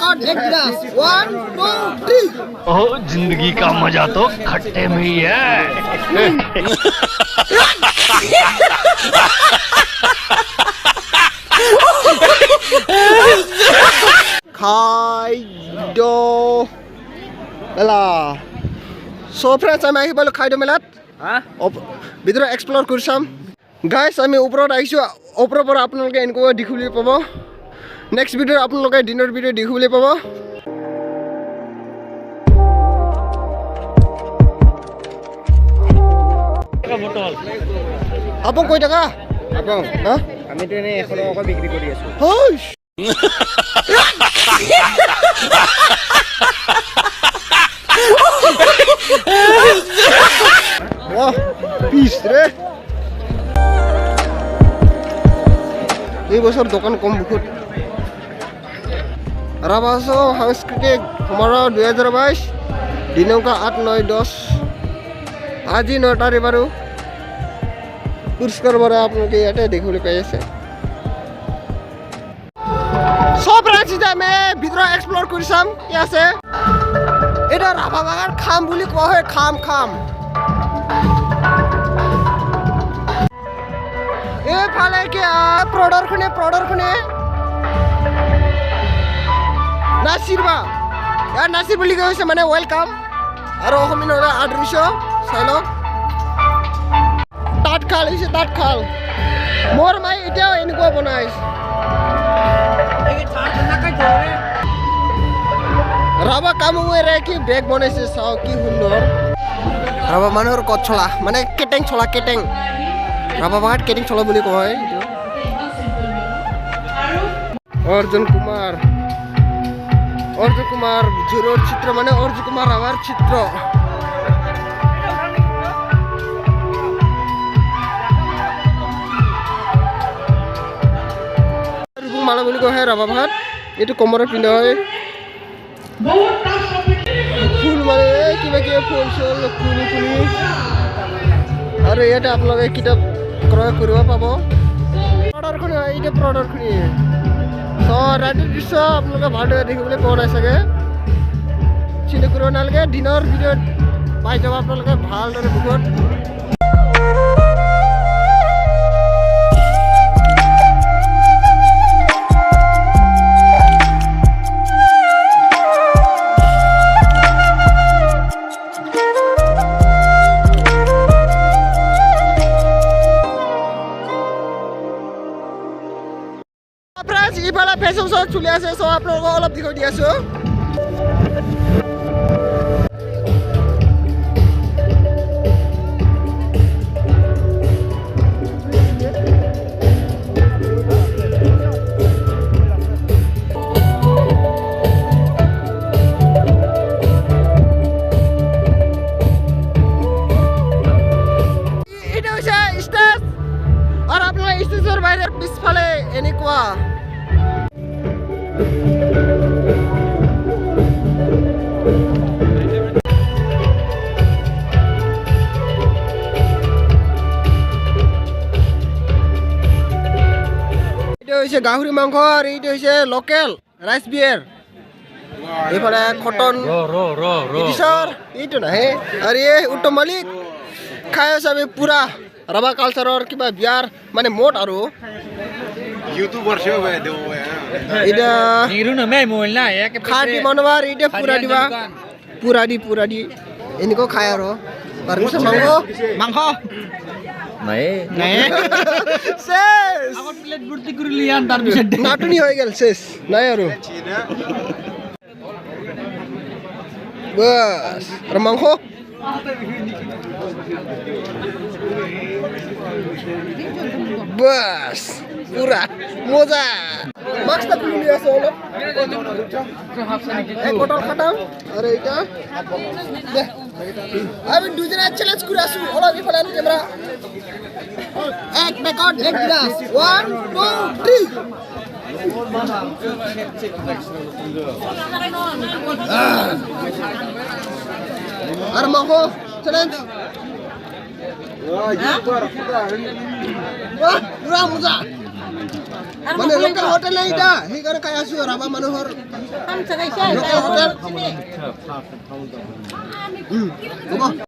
record, एक गिलास 1 2 3 ओह जिंदगी का मजा तो खट्टे में ही है खाइदो बेला सो फ्रेंड्स আমি আহিবলো খাইদো মেলাত ভিতৰত এক্সপ্লোৰ কৰিছাম গাইস আমি ওপৰত আহিছো ওপৰৰ পৰা আপোনালোকে এনেকৈ দেখিবলৈ পাব নেক্সট ভিডিঅ আপোনালোকে ডিনাৰ ভিডিঅ দেখিবলৈ পাব আপং কই টাকা আপং আমি তো এনে 100 টাকা বিক্রি কৰি আছো হইছ Wah, পিস ৰে এই বছৰ দোকান কম বহুত ৰাভা সাংস্কৃতিক সমাৰোহ 2022 দিনকা 8 9 10 আজি 9 তাৰিখ বাৰু পুৰস্কাৰ bara আপোনালোকে ইয়াতে দেখিবলৈ পাই আছে সব ৰাজ্যতে আমি ভিতৰত এক্সপ্লোৰ কৰিছাম কি আছে এটা ৰাভা বাগান খাম বুলি কোৱা হয় খাম এইফালে কি প্ৰদৰ্শনে নাচিৰ বুলি কৈছে মানে ওয়েলকাম আৰু অসমীয়া আদৃশ্য চাই লওক তাঁতশাল মোৰ মাই এতিয়াও এনেকুৱা বনাইছে ৰাভা কামুৰে কি বেগ বনাইছে চাও কি সুন্দৰ ৰাভা মানুহৰ কত চলা মানে কেটেং ৰাভা বাগাত কেটেং চলা বুলি কয় অৰ্জুন কুমাৰ জোৰৰ চিত্ৰ মানে অৰ্জুন কুমাৰ ৰাভাৰ চিত্ৰ মালা বুলি কয় ৰাভা ভাত এইটো কমৰে পিন্ধা হয় ফুল মানে কিবা ফুল ফুলি আৰু ইয়াতে আপোনালোকে কিতাপ ক্ৰয় কৰিব পাব প্ৰদৰ্শনী হয় এইটো প্ৰদৰ্শনী ৰাতিৰ দৃশ্য আপোনালোকে ভালদৰে দেখিবলৈ পোৱা নাই চাগে চিন্তা কৰিব নালাগে দিনৰ ভিডিঅ'ত পাই যাব আপোনালোকে ভালদৰে বহুত ইফালে ফেশ্বন শ্ব' চলি আছে চ' আপোনালোকক অলপ দেখুৱাই দি আছো এইটো হৈছে ষ্টেজ আৰু আপোনাৰ ষ্টেজৰ বাহিৰে পিছফালে এনেকুৱা গাহৰি মাংস আৰু এইটো হৈছে লোকেল ৰাইচ বিয়াৰ এইফালে কটন এইটো নাহে আৰু এই উত্তম মালিক খাই আছে আমি পুৰা ৰাভা কালচাৰৰ কিবা বিয়াৰ মানে মোট আৰু ইউটিউবৰ এটা খাটি মনবাৰ এইটো পুৰা দি এনেকুৱা খায় আৰু তাৰপিছত মাংস নাই শেষ আমার প্লেট ভর্তি করে লিয়ান তার পিছত নাটনি হয়ে গেল শেষ নাই আর বাস আর মাংস বাস পুরা মজা মাছটা খুলে আছে হলো এক কটল খাটাম আর এইটা আমি দুজনে চ্যালেঞ্জ করে আসু হলো কি ফলান ক্যামেরা এক রেকর্ড এক গ্লাস 1 2 3 আর মাংস চ্যালেঞ্জ পুরা মজা মানে লোকেল হোটেল নাই এটা সেইকাৰণে খাই আছো ৰাভা মানুহৰ লোকেল হোটেল হ'ব